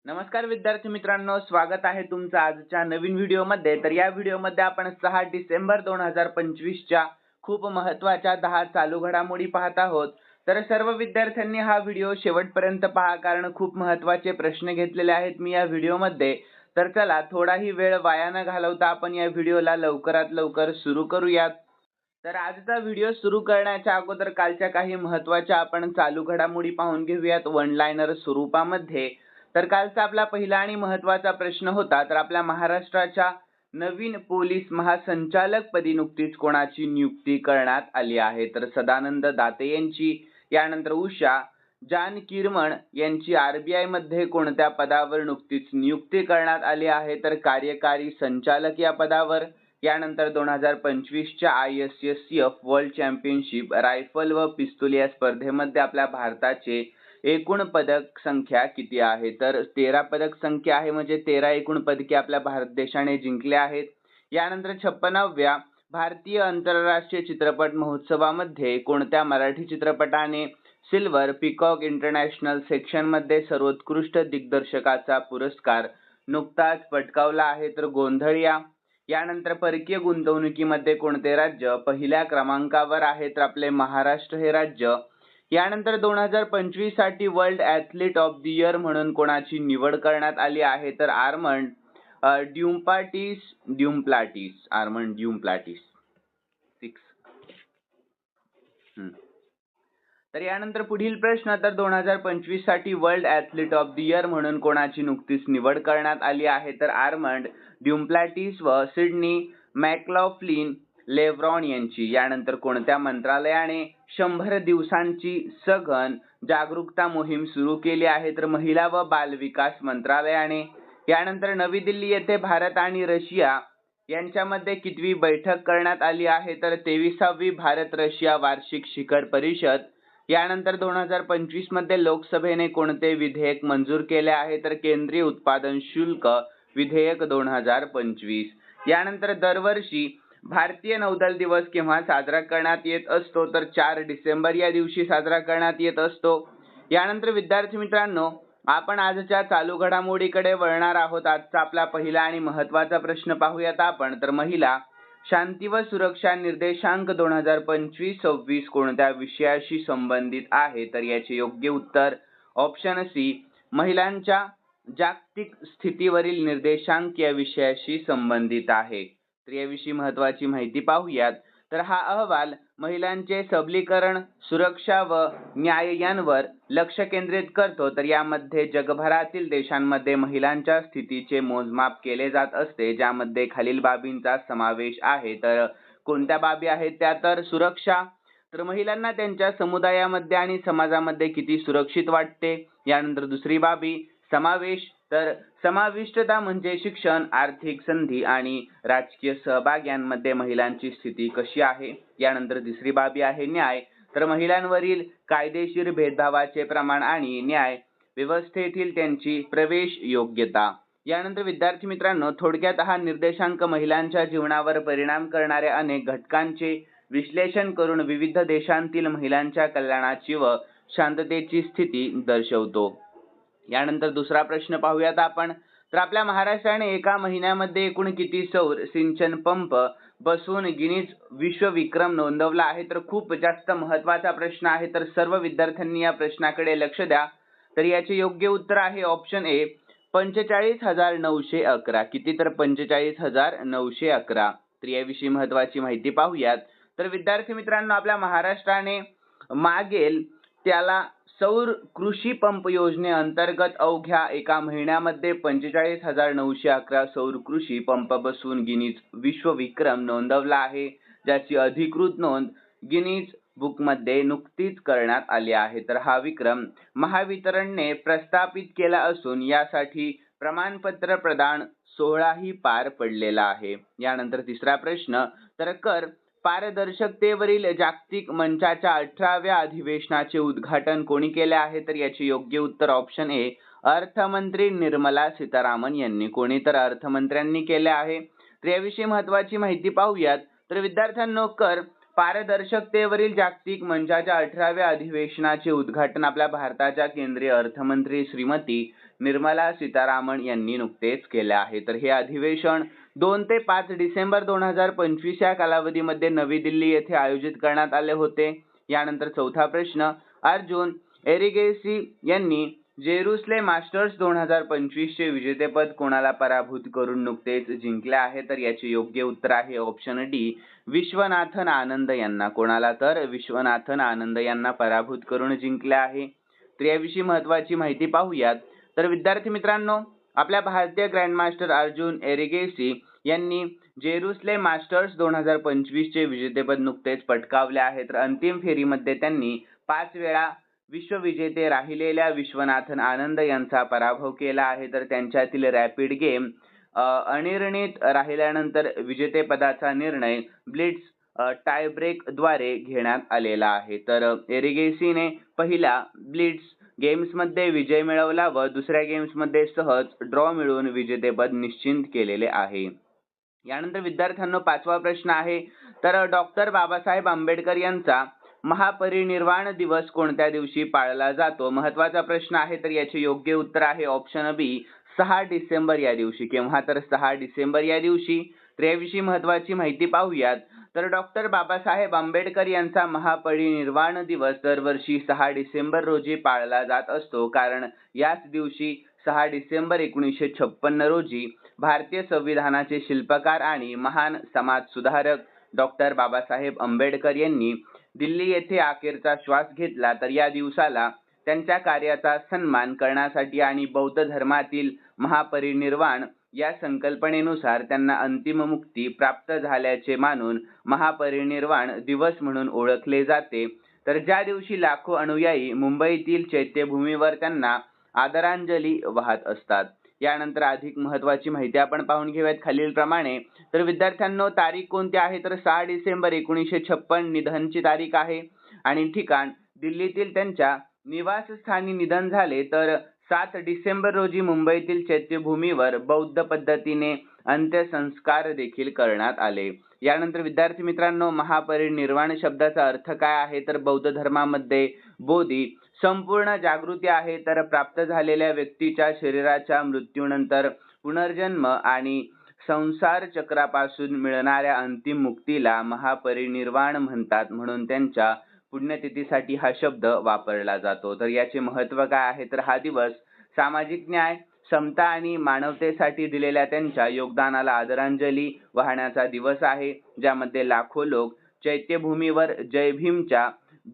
नमस्कार विद्यार्थी मित्रांनो, स्वागत आहे तुमचं आजच्या नवीन व्हिडिओमध्ये। तर या व्हिडिओमध्ये आपण 6 डिसेंबर 2025 च्या खूप महत्त्वाच्या 10 चालू घडामोडी पाहत आहोत। तर सर्व विद्यार्थ्यांनी हा व्हिडिओ शेवटपर्यंत पहा, कारण खूप महत्त्वाचे प्रश्न घेतलेले आहेत मी या व्हिडिओमध्ये। तर चला, थोडाही वेळ वाया न घालवता आपण या व्हिडिओला लवकरात लवकर सुरू करूयात। तर आजचा व्हिडिओ सुरू करण्याच्या अगोदर कालच्या काही महत्त्वाच्या आपण चालू घडामोडी पाहून घेऊयात वन लाइनर स्वरूपामध्ये। तर कालचा आपला पहिला आणि महत्त्वाचा प्रश्न होता, तर आपल्या महाराष्ट्राच्या नवीन पोलीस महासंचालक पदी नुकतीच कोणाची नियुक्ती करण्यात आली आहे? तर सदानंद दाते यांची, यानंतर उषा जानकिरमण यांची RBI मध्ये कोणत्या पदावर नुकतीच नियुक्ती करण्यात आली आहे? तर कार्यकारी संचालक या पदावर। यानंतर 2025 च्या ISSF वर्ल्ड चॅम्पियनशिप रायफल व पिस्तूल या स्पर्धेमध्ये आपल्या भारताचे एकूण पदक संख्या किती आहे? तर 13 पदक संख्या आहे, म्हणजे 13 एकूण पदके आपल्या भारत देशाने जिंकले आहेत। यानंतर 56व्या भारतीय आंतरराष्ट्रीय चित्रपट महोत्सवामध्ये कोणत्या मराठी चित्रपटाने सिल्वर पिकॉक इंटरनॅशनल सेक्शन मध्ये सर्वोत्कृष्ट दिग्दर्शकाचा पुरस्कार नुकताच पटकावला आहे? तर गोंधळिया। यानंतर परकीय गुंतवणुकीमध्ये कोणते राज्य पहिल्या क्रमांकावर आहे? तर आपले महाराष्ट्र हे राज्य। यानंतर 2025 साठी world athlete of the year म्हणून कोणाची निवड करण्यात आली आहे? तर आर्मंड ड्युप्लाटिस 6। तर यानंतर पुढील प्रश्न, तर 2025 साठी world athlete of the year म्हणून कोणाची नुकतीच निवड करण्यात आली आहे? तर आर्मंड ड्युप्लाटिस व सिडनी मॅकलॉफ्लिन लेव्हरॉन यांची। यानंतर कोणत्या मंत्रालयाने 100 दिवसांची सघन जागरूकता मोहीम सुरू केली आहे? तर महिला व बाल विकास मंत्रालयाने। यानंतर नवी दिल्ली येथे भारत आणि रशिया यांच्यामध्ये कितवी बैठक करण्यात आली आहे? तर 23वी भारत रशिया वार्षिक शिखर परिषद। यानंतर 2025 मध्ये लोकसभेने कोणते विधेयक मंजूर केले आहे? तर केंद्रीय उत्पादन शुल्क विधेयक 2025। यानंतर दरवर्षी भारतीय नौदल दिवस केव्हा साजरा करण्यात येत असतो? तर 4 डिसेंबर या दिवशी साजरा करण्यात येत असतो। यानंतर विद्यार्थी मित्रांनो, आपण आजच्या चालू घडामोडीकडे वळणार आहोत। आजचा आपला पहिला आणि महत्त्वाचा प्रश्न पाहूयात आपण। तर महिला शांती व सुरक्षा निर्देशांक 2025-26 कोणत्या विषयाशी संबंधित आहे? तर याचे योग्य उत्तर ऑप्शन सी, महिलांच्या जागतिक स्थितीवरील निर्देशांक या विषयाशी संबंधित आहे। तर याविषयी महत्त्वाची माहिती पाहूयात। तर हा अहवाल महिलांचे सबलीकरण, सुरक्षा व न्याय यांवर लक्ष केंद्रित करतो। तर यामध्ये जगभरातील देशांमध्ये महिलांच्या स्थितीचे मोजमाप केले जात असते, ज्यामध्ये खालील बाबींचा समावेश आहे। तर कोणत्या बाबी आहेत त्या? तर सुरक्षा, तर महिलांना त्यांच्या समुदायामध्ये आणि समाजामध्ये किती सुरक्षित वाटते। यानंतर दुसरी बाबी समावेश, तर समाविष्टता म्हणजे शिक्षण, आर्थिक संधी आणि राजकीय सहभाग यांमध्ये महिलांची स्थिती कशी आहे। यानंतर तिसरी बाबी आहे न्याय, तर महिलांवरील कायदेशीर भेदभावाचे प्रमाण आणि न्याय व्यवस्थेतील त्यांची प्रवेश योग्यता। यानंतर विद्यार्थी मित्रांनो, थोडक्यात हा निर्देशांक महिलांच्या जीवनावर परिणाम करणाऱ्या अनेक घटकांचे विश्लेषण करून विविध देशांतील महिलांच्या कल्याणाची व शांततेची स्थिती दर्शवतो। यानंतर दुसरा प्रश्न पाहूयात आपण। तर आपल्या महाराष्ट्राने एका महिन्यामध्ये एकूण किती सौर सिंचन पंप बसवून गिनीज विश्वविक्रम नोंदवला आहे? तर खूप जास्त महत्त्वाचा प्रश्न आहे, तर सर्व विद्यार्थ्यांनी या प्रश्नाकडे लक्ष द्या। तर याचे योग्य उत्तर आहे ऑप्शन ए, 45,911। किती? तर 45,911। तर याविषयी महत्त्वाची माहिती पाहूयात। तर विद्यार्थी मित्रांनो, आपल्या महाराष्ट्राने मागेल त्याला सौर कृषी पंप योजनेअंतर्गत अवघ्या एका महिन्यामध्ये 45,911 सौर कृषी पंप बसवून गिनीज विश्वविक्रम नोंदवला आहे, ज्याची अधिकृत नोंद गिनीज बुकमध्ये नुकतीच करण्यात आली आहे। तर हा विक्रम महावितरणने प्रस्थापित केला असून यासाठी प्रमाणपत्र प्रदान सोहळाही पार पडलेला आहे। यानंतर तिसरा प्रश्न, तर कर पारदर्शकतेवरील जागतिक मंचाच्या 18व्या अधिवेशनाचे उद्घाटन कोणी केले आहे? तर याचे योग्य उत्तर ऑप्शन ए, अर्थमंत्री निर्मला सीतारामन यांनी। कोणी? तर अर्थमंत्र्यांनी केले आहे। तर याविषयी महत्त्वाची माहिती पाहूयात। तर विद्यार्थ्यांनो, कर पारदर्शकतेवरील जागतिक मंचाच्या 18व्या अधिवेशनाचे उद्घाटन आपल्या भारताच्या केंद्रीय अर्थमंत्री श्रीमती निर्मला सीतारामन यांनी नुकतेच केले आहे। तर हे अधिवेशन 2 ते 5 डिसेंबर 2025 या कालावधीमध्ये नवी दिल्ली येथे आयोजित करण्यात आले होते। यानंतर चौथा प्रश्न, अर्जुन एरिगेसी यांनी जेरुसलेम मास्टर्स 2025 चे विजेतेपद कोणाला पराभूत करून नुकतेच जिंकले आहे? तर याचे योग्य उत्तर आहे ऑप्शन डी, विश्वनाथन आनंद यांना। कोणाला? तर विश्वनाथन आनंद यांना पराभूत करून जिंकले आहे। तर याविषयी महत्त्वाची माहिती पाहूयात। तर विद्यार्थी मित्रांनो, आपल्या भारतीय ग्रँडमास्टर अर्जुन एरिगेसी यांनी जेरुसलेम मास्टर्स 2025 चे विजेतेपद नुकतेच पटकावले आहे। तर अंतिम फेरीमध्ये त्यांनी 5 वेळा विश्वविजेते राहिलेल्या विश्वनाथन आनंद यांचा पराभव केला आहे। तर त्यांच्यातील रॅपिड गेम अनिर्णित राहिल्यानंतर विजेतेपदाचा निर्णय ब्लिट्झ टायब्रेक द्वारे घेण्यात आलेला आहे। तर एरिगेसीने पहिल्या ब्लिट्झ गेम्समध्ये विजय मिळवला व दुसऱ्या गेम्समध्ये सहज ड्रॉ मिळवून विजेतेपद निश्चित केलेले आहे। यानंतर विद्यार्थ्यांनो, 5वा प्रश्न आहे, तर डॉक्टर बाबासाहेब आंबेडकर यांचा महापरिनिर्वाण दिवस कोणत्या दिवशी पाळला जातो? महत्त्वाचा प्रश्न आहे। तर याचे योग्य उत्तर आहे ऑप्शन बी, 6 डिसेंबर या दिवशी। केव्हा? तर 6 डिसेंबर या दिवशी। तर याविषयी महत्त्वाची माहिती पाहूयात। तर डॉक्टर बाबासाहेब आंबेडकर यांचा महापरिनिर्वाण दिवस दरवर्षी 6 डिसेंबर रोजी पाळला जात असतो, कारण याच दिवशी 6 डिसेंबर 1956 रोजी भारतीय संविधानाचे शिल्पकार आणि महान समाजसुधारक डॉक्टर बाबासाहेब आंबेडकर यांनी दिल्ली येथे अखेरचा श्वास घेतला। तर या दिवसाला त्यांच्या कार्याचा सन्मान करण्यासाठी आणि बौद्ध धर्मातील महापरिनिर्वाण या संकल्पनेनुसार त्यांना अंतिम मुक्ती प्राप्त झाल्याचे मानून महापरिनिर्वाण दिवस म्हणून ओळखले जाते। तर ज्या दिवशी लाखो अनुयायी मुंबईतील चैत्यभूमीवर त्यांना आदरांजली वाहत असतात। यानंतर अधिक महत्त्वाची माहिती आपण पाहून घेऊयात खालीलप्रमाणे। तर विद्यार्थ्यांनो, तारीख कोणती आहे? तर 6 डिसेंबर 1956 निधनची तारीख आहे आणि ठिकाण दिल्लीतील त्यांच्या निवासस्थानी निधन झाले। तर 7 डिसेंबर रोजी मुंबईतील चैत्यभूमीवर बौद्ध पद्धतीने अंत्यसंस्कार देखील करण्यात आले। यानंतर विद्यार्थी मित्रांनो, महापरिनिर्वाण शब्दाचा अर्थ काय आहे? तर बौद्ध धर्मामध्ये बोधी संपूर्ण जागृती आहे। तर प्राप्त झालेल्या व्यक्तीच्या शरीराच्या मृत्यूनंतर पुनर्जन्म आणि संसार चक्रापासून मिळणाऱ्या अंतिम मुक्तीला महापरिनिर्वाण म्हणतात, म्हणून त्यांच्या पुण्यतिथीसाठी हा शब्द वापरला जातो। तर याचे महत्त्व काय आहे? तर हा दिवस सामाजिक न्याय, समता आणि मानवतेसाठी दिलेल्या त्यांच्या योगदानाला आदरांजली वाहण्याचा दिवस आहे, ज्यामध्ये लाखो लोक चैत्यभूमीवर जय भीमच्या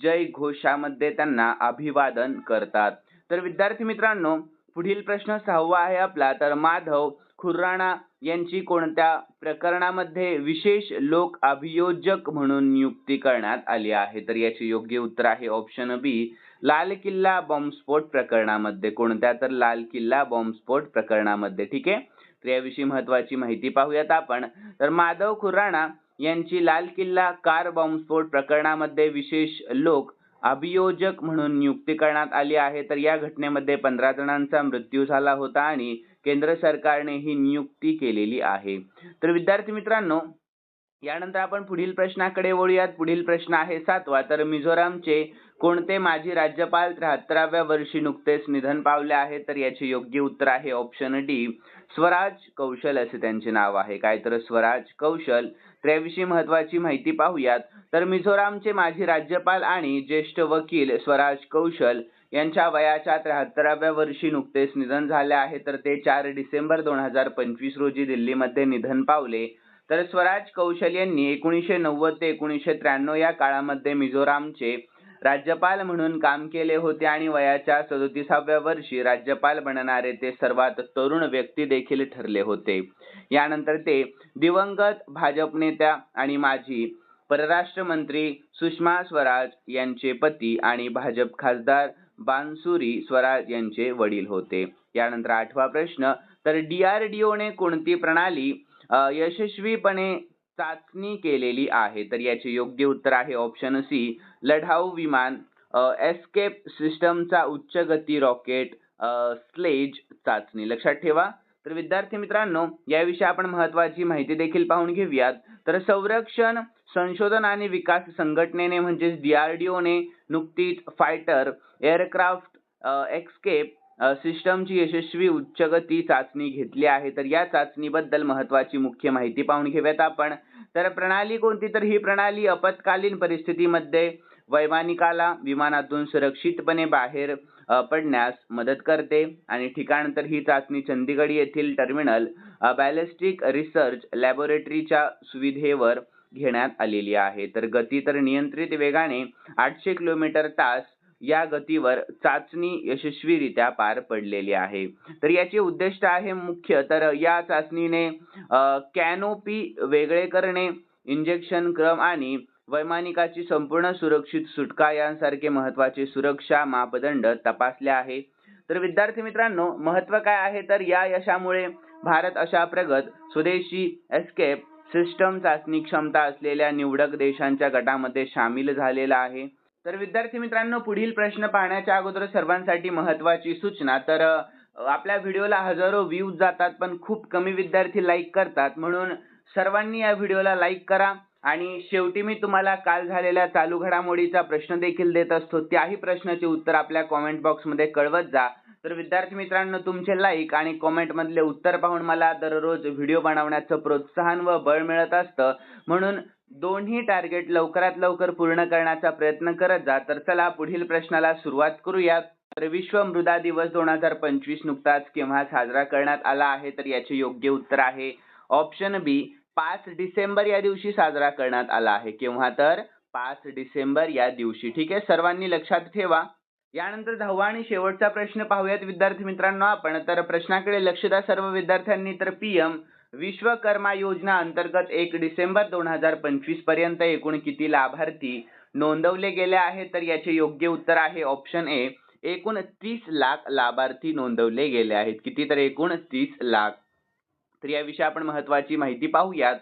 जय घोषामध्ये त्यांना अभिवादन करतात। तर विद्यार्थी मित्रांनो, पुढील प्रश्न 6वा आहे आपला। तर माधव खुराना यांची कोणत्या प्रकरणामध्ये विशेष लोक अभियोजक म्हणून नियुक्ती करण्यात आली आहे? तर याचे योग्य उत्तर आहे ऑप्शन बी, लाल किल्ला बॉम्बस्फोट प्रकरणामध्ये। कोणत्या? तर लाल किल्ला बॉम्बस्फोट प्रकरणामध्ये। ठीक आहे, तर याविषयी महत्त्वाची माहिती पाहूयात आपण। तर माधव खुराना यांची लाल किल्ला कार बॉम्बस्फोट प्रकरणामध्ये विशेष लोक अभियोजक म्हणून नियुक्ती करण्यात आली आहे। तर या घटनेमध्ये 15 जणांचा मृत्यू झाला होता आणि केंद्र सरकारने ही नियुक्ती केलेली आहे। तर विद्यार्थी मित्रांनो, यानंतर आपण पुढील प्रश्नाकडे वळूयात। पुढील प्रश्न आहे 7वा। तर मिझोरामचे कोणते माजी राज्यपाल 73व्या वर्षी नुकतेच निधन पावले आहे? तर याचे योग्य उत्तर आहे ऑप्शन डी, स्वराज कौशल असे त्यांचे नाव आहे। काय? तर स्वराज कौशल। तर याविषयी महत्त्वाची माहिती पाहूयात। तर मिझोरामचे माजी राज्यपाल आणि ज्येष्ठ वकील स्वराज कौशल यांच्या वयाच्या 73व्या वर्षी नुकतेच निधन झाले आहे। तर ते 4 डिसेंबर 2025 रोजी दिल्लीमध्ये निधन पावले। तर स्वराज कौशल यांनी 1990 ते 1993 या काळामध्ये मिझोरामचे राज्यपाल म्हणून काम केले होते आणि वयाच्या 37व्या वर्षी राज्यपाल बनणारे ते सर्वात तरुण व्यक्ती देखील ठरले होते। यानंतर ते दिवंगत भाजप नेत्या आणि माजी परराष्ट्र मंत्री सुषमा स्वराज यांचे पती आणि भाजप खासदार बांसुरी स्वराज यांचे वडील होते। यानंतर 8वा प्रश्न। तर DRDOने कोणती प्रणाली यशस्वीपणे चाचणी केलेली आहे? तर याचे योग्य उत्तर आहे ऑप्शन सी, लढाऊ विमान एस्केप सिस्टमचा उच्च गती रॉकेट स्लेज चाचणी। लक्षात ठेवा, तर विद्यार्थी मित्रांनो, याविषयी आपण महत्त्वाची माहिती देखील पाहून घेऊयात. तर संरक्षण संशोधन आणि विकास संघटनेने म्हणजेच DRDOने नुकतीच फायटर एअरक्राफ्ट एस्केप सिस्टमची यशस्वी उच्चगती चाचणी घेतली आहे. तर या चाचणीबद्दल महत्त्वाची मुख्य माहिती पाहून घेऊयात आपण. तर प्रणाली कोणती? तर ही प्रणाली आपत्कालीन परिस्थितीमध्ये वैमानिकाला विमानातून सुरक्षितपणे बाहेर पडण्यास मदत करते आणि ठिकाण तर ही चाचणी चंदीगड येथील टर्मिनल बॅलिस्टिक रिसर्च लॅबोरेटरीच्या सुविधेवर घेण्यात आलेली आहे. तर गती तर नियंत्रित वेगाने 800 किलोमीटर तास या गतीवर चाचणी यशस्वीरित्या पार पडलेली आहे. तर याचे उद्दिष्ट आहे मुख्य तर या चाचणीने कॅनोपी वेगळे करणे, इंजेक्शन क्रम आणि वैमानिकाची संपूर्ण सुरक्षित सुटका यांसारखे महत्त्वाचे सुरक्षा मापदंड तपासले आहे. तर विद्यार्थी मित्रांनो, महत्त्व काय आहे? तर या यशामुळे भारत अशा प्रगत स्वदेशी एस्केप सिस्टम चाचणी क्षमता असलेल्या निवडक देशांच्या गटामध्ये सामील झालेला आहे. तर विद्यार्थी मित्रांनो, पुढील प्रश्न पाहण्याच्या अगोदर सर्वांसाठी महत्त्वाची सूचना. तर आपल्या व्हिडिओला हजारो व्ह्यूज जातात पण खूप कमी विद्यार्थी लाईक करतात, म्हणून सर्वांनी या व्हिडिओला लाईक करा. आणि शेवटी मी तुम्हाला काल झालेल्या चालू घडामोडीचा प्रश्न देखील देत असतो, त्याही प्रश्नाचे उत्तर आपल्या कॉमेंट बॉक्समध्ये कळवत जा. तर विद्यार्थी मित्रांनो, तुमचे लाईक आणि कॉमेंट मधले उत्तर पाहून मला दररोज व्हिडिओ बनवण्याचं प्रोत्साहन व बळ मिळत असतं, म्हणून दोन्ही टार्गेट लवकरात लवकर पूर्ण करण्याचा प्रयत्न करत जा. तर चला पुढील प्रश्नाला सुरुवात करूयात. तर विश्व मृदा दिवस 2025 नुकताच केव्हा साजरा करण्यात आला आहे? तर याचे योग्य उत्तर आहे ऑप्शन बी, 5 डिसेंबर या दिवशी साजरा करण्यात आला आहे. केव्हा? तर 5 डिसेंबर या दिवशी. ठीक आहे, सर्वांनी लक्षात ठेवा. यानंतर 10वा आणि शेवटचा प्रश्न पाहूयात विद्यार्थी मित्रांनो आपण. तर प्रश्नाकडे लक्ष द्या सर्व विद्यार्थ्यांनी. तर PM विश्वकर्मा योजना अंतर्गत 1 डिसेंबर 2025 पर्यंत एकूण किती लाभार्थी नोंदवले गेले आहेत? तर याचे योग्य उत्तर आहे ऑप्शन ए, एकूण 30 लाख लाभार्थी नोंदवले गेले आहेत. किती? तर एकूण 30 लाख. तर याविषयी आपण महत्त्वाची माहिती पाहूयात.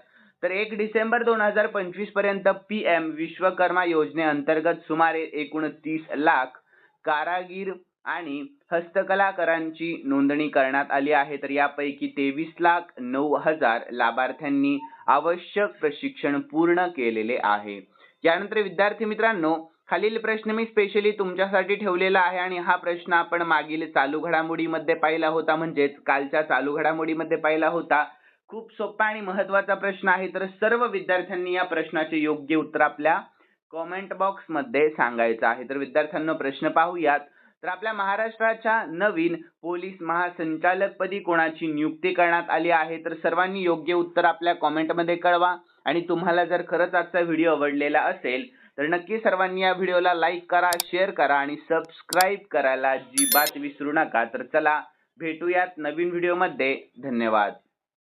तर 1 डिसेंबर 2025 पर्यंत PM विश्वकर्मा योजनेअंतर्गत सुमारे एकूण 30 लाख कारागीर आणि हस्तकलाकारांची नोंदणी करण्यात आली आहे. तर यापैकी 23,09,000 लाभार्थ्यांनी आवश्यक प्रशिक्षण पूर्ण केलेले आहे. यानंतर विद्यार्थी मित्रांनो, खालील प्रश्न मी स्पेशली तुमच्यासाठी ठेवलेला आहे आणि हा प्रश्न आपण मागील चालू घडामोडीमध्ये पाहिला होता, म्हणजेच कालच्या चालू घडामोडीमध्ये पाहिला होता. खूप सोपा आणि महत्त्वाचा प्रश्न आहे. तर सर्व विद्यार्थ्यांनी या प्रश्नाचे योग्य उत्तर आपल्या कमेंट बॉक्स मध्ये सांगायचं आहे. तर विद्यार्थ्यांनो, प्रश्न पाहूयात. तर आपल्या महाराष्ट्राच्या नवीन पोलीस महासंचालकपदी कोणाची नियुक्ती करण्यात आली आहे? तर सर्वांनी योग्य उत्तर आपल्या कमेंट मध्ये कळवा. आणि तुम्हाला जर खरंच आजचा व्हिडिओ आवडलेला असेल तर नक्की सर्वांनी या व्हिडिओला लाईक करा, शेअर करा आणि सबस्क्राईब करायला अजिबात विसरू नका. तर चला भेटूयात नवीन व्हिडिओ मध्ये. धन्यवाद.